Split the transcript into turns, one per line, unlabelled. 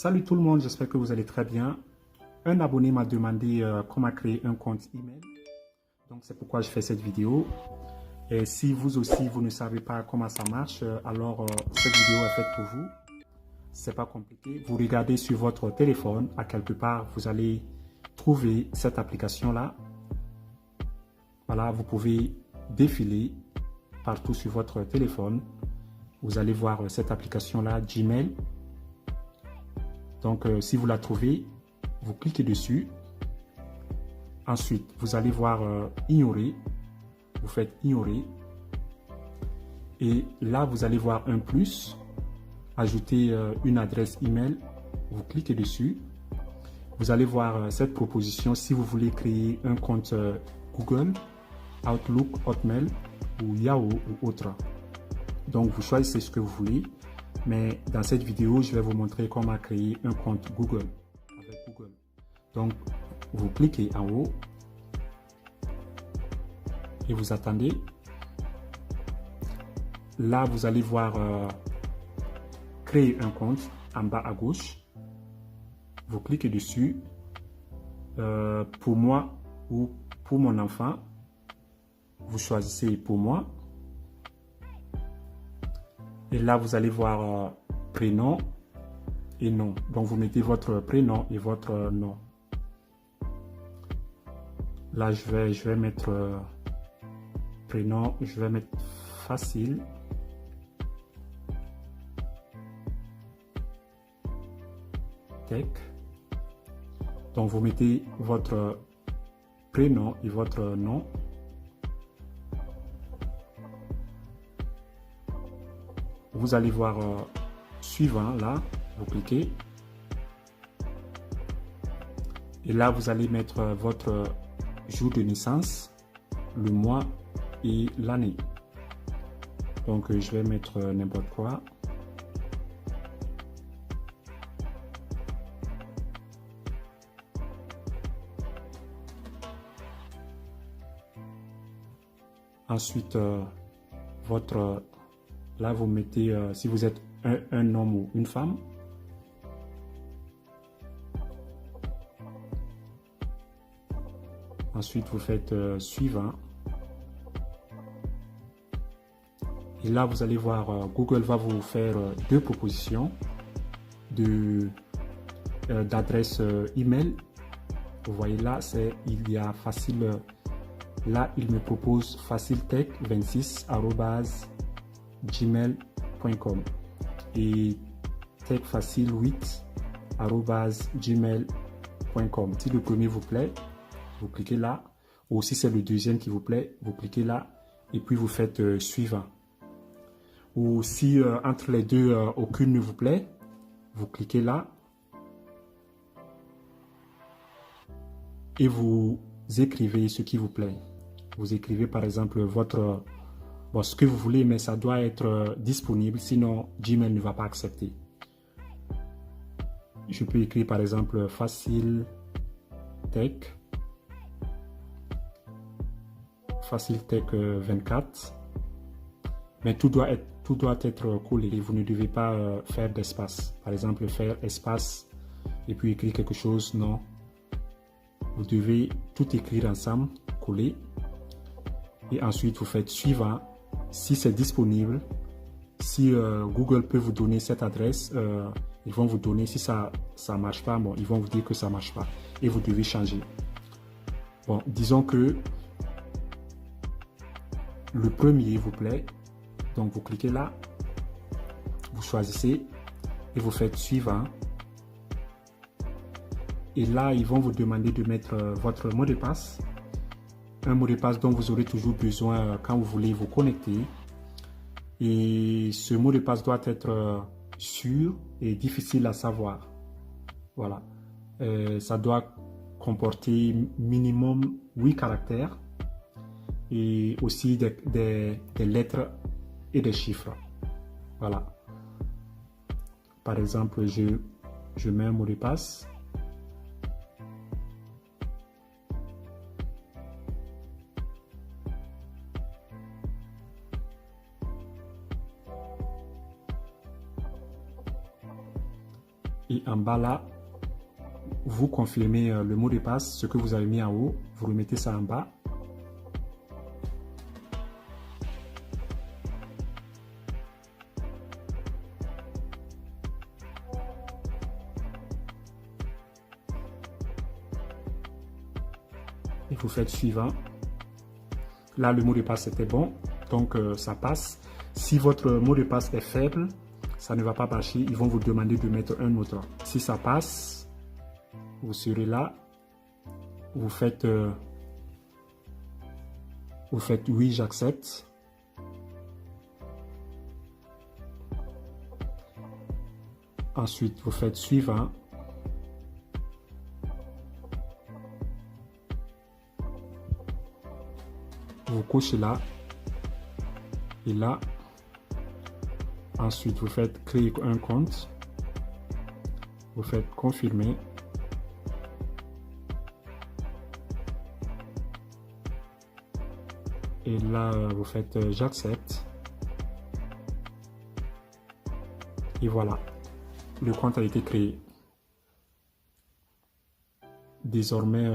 Salut tout le monde, j'espère que vous allez très bien. Un abonné m'a demandé comment créer un compte email. Donc c'est pourquoi je fais cette vidéo. Et si vous aussi, vous ne savez pas comment ça marche, alors cette vidéo est faite pour vous. C'est pas compliqué. Vous regardez sur votre téléphone, à quelque part, vous allez trouver cette application-là. Voilà, vous pouvez défiler partout sur votre téléphone. Vous allez voir cette application-là, Gmail. Donc, si vous la trouvez, vous cliquez dessus. Ensuite, vous allez voir ignorer. Vous faites ignorer. Et là, vous allez voir un plus. Ajouter une adresse email. Vous cliquez dessus. Vous allez voir cette proposition si vous voulez créer un compte Google, Outlook, Hotmail ou Yahoo ou autre. Donc, vous choisissez ce que vous voulez. Mais dans cette vidéo, je vais vous montrer comment créer un compte Google avec Google. Donc, vous cliquez en haut et vous attendez. Là, vous allez voir créer un compte en bas à gauche. Vous cliquez dessus. Pour moi ou pour mon enfant, vous choisissez pour moi. Et là, vous allez voir prénom et nom. Donc, vous mettez votre prénom et votre nom. Là, je vais mettre prénom. Je vais mettre facile. Tech. Donc, vous mettez votre prénom et votre nom. Vous allez voir suivant, là, vous cliquez. Et là, vous allez mettre votre jour de naissance, le mois et l'année. Donc, je vais mettre n'importe quoi. Ensuite, là, vous mettez, si vous êtes un homme ou une femme. Ensuite, vous faites suivant. Et là, vous allez voir, Google va vous faire deux propositions d'adresse email. Vous voyez là, il y a facile. Là, il me propose faciletech26@gmail.com et techfacile8@gmail.com. Si le premier vous plaît, vous cliquez là. Ou si c'est le deuxième qui vous plaît, vous cliquez là et puis vous faites suivant. Ou si entre les deux, aucune ne vous plaît, vous cliquez là et vous écrivez ce qui vous plaît. Vous écrivez par exemple ce que vous voulez, mais ça doit être disponible, sinon Gmail ne va pas accepter. Je peux écrire par exemple facile tech 24, mais tout doit être collé. Vous ne devez pas faire d'espace. Par exemple, faire espace et puis écrire quelque chose, non. Vous devez tout écrire ensemble, coller. Et ensuite, vous faites suivant. Si c'est disponible, si Google peut vous donner cette adresse, ils vont vous donner. Si ça ne marche pas, bon, ils vont vous dire que ça ne marche pas. Et vous devez changer. Bon, disons que le premier vous plaît. Donc, vous cliquez là. Vous choisissez et vous faites suivant. Et là, ils vont vous demander de mettre votre mot de passe. Un mot de passe dont vous aurez toujours besoin quand vous voulez vous connecter. Et ce mot de passe doit être sûr et difficile à savoir. Voilà. Ça doit comporter minimum 8 caractères et aussi des lettres et des chiffres. Voilà. Par exemple, je mets un mot de passe. Et en bas là, vous confirmez le mot de passe, ce que vous avez mis en haut, vous remettez ça en bas. Et vous faites suivant. Là, le mot de passe était bon, donc ça passe. Si votre mot de passe est faible, ça ne va pas marcher. Ils vont vous demander de mettre un autre. Si ça passe, vous serez là. Vous faites oui, j'accepte. Ensuite, vous faites suivant. Vous cochez là et là. Ensuite, vous faites créer un compte. Vous faites confirmer. Et là, vous faites j'accepte. Et voilà, le compte a été créé. Désormais,